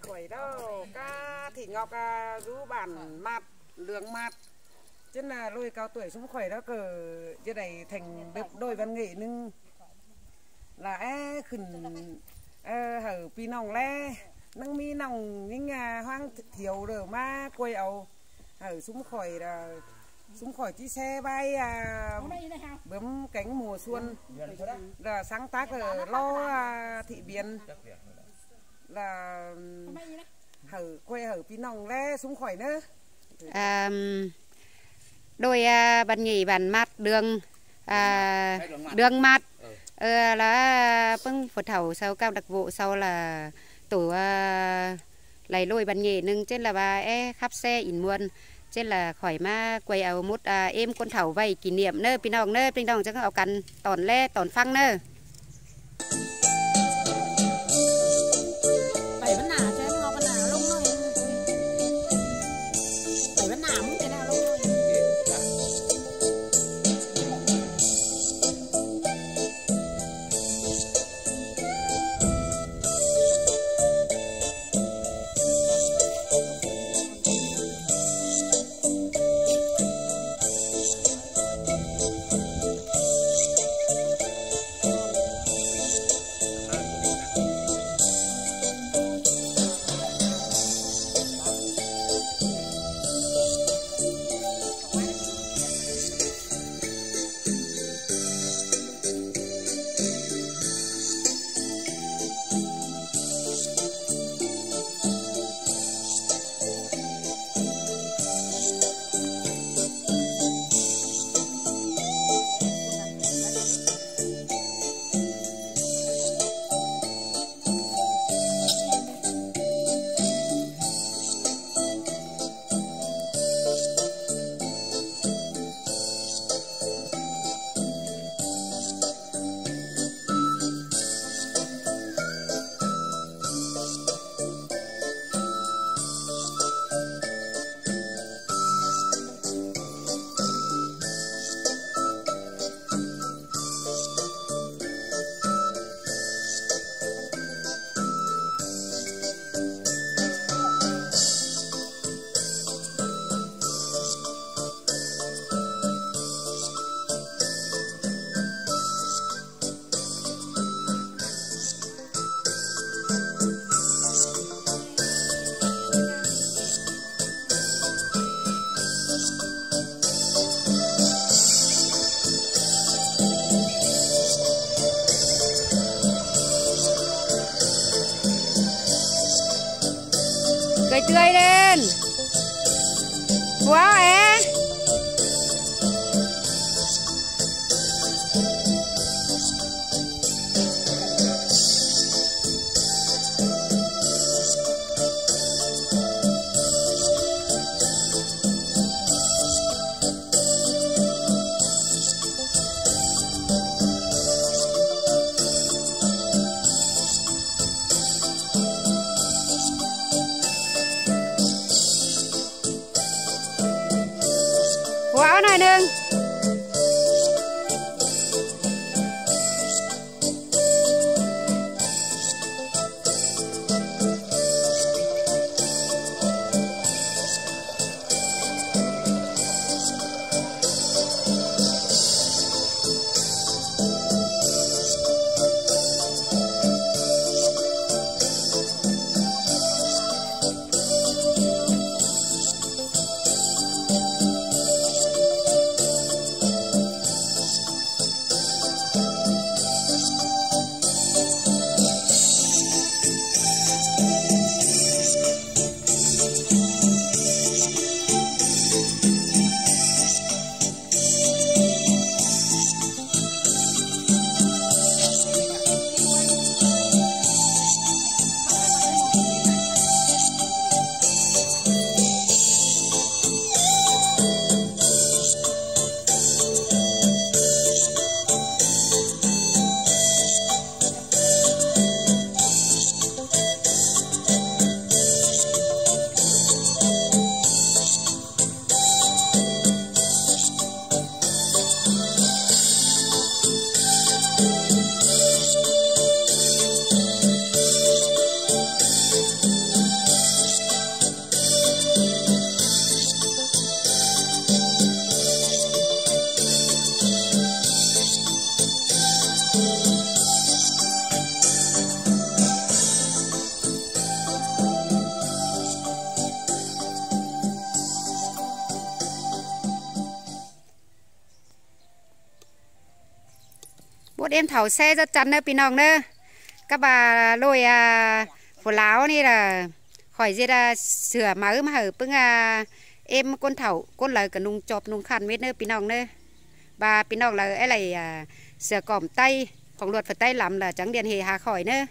Khỏi đó cá thì ngọc rú bản mạt lường mạt chứ là lôi cao tuổi xuống khỏi đó cờ chứ này thành đôi văn nghệ nhưng là khẩn hở pi nòng le nâng mi nòng những hoang thiếu được mà quay ầu hở xuống khỏi chiếc xe bay bướm cánh mùa xuân là sáng tác ở lo thị biến là quay hở pi nòng le xuống khỏi nữa đôi bạn nghỉ bạn mát đường mát là bưng phật thầu sau cao đặc vụ sau là tổ lấy lôi bạn nghỉ nâng trên là bà khắp xe in muôn trên là khỏi mà quay áo một em con thầu vay kỷ niệm nơ pin đồng cho các áo cắn tòn le tòn phăng nơ cười tươi lên quá quá này nương một em thảo xe rất chắn nữa pinong nữa các bà lôi phổ láoนี่là khỏi dây ra sửa máu mà hở bưng em con thảo con lời cả nung chọp nung khăn biết nữa pinong nữa bà pinong là ấy này sửa cỏm tay phòng luật phải tay làm là trắng điện hề hà khỏi nữa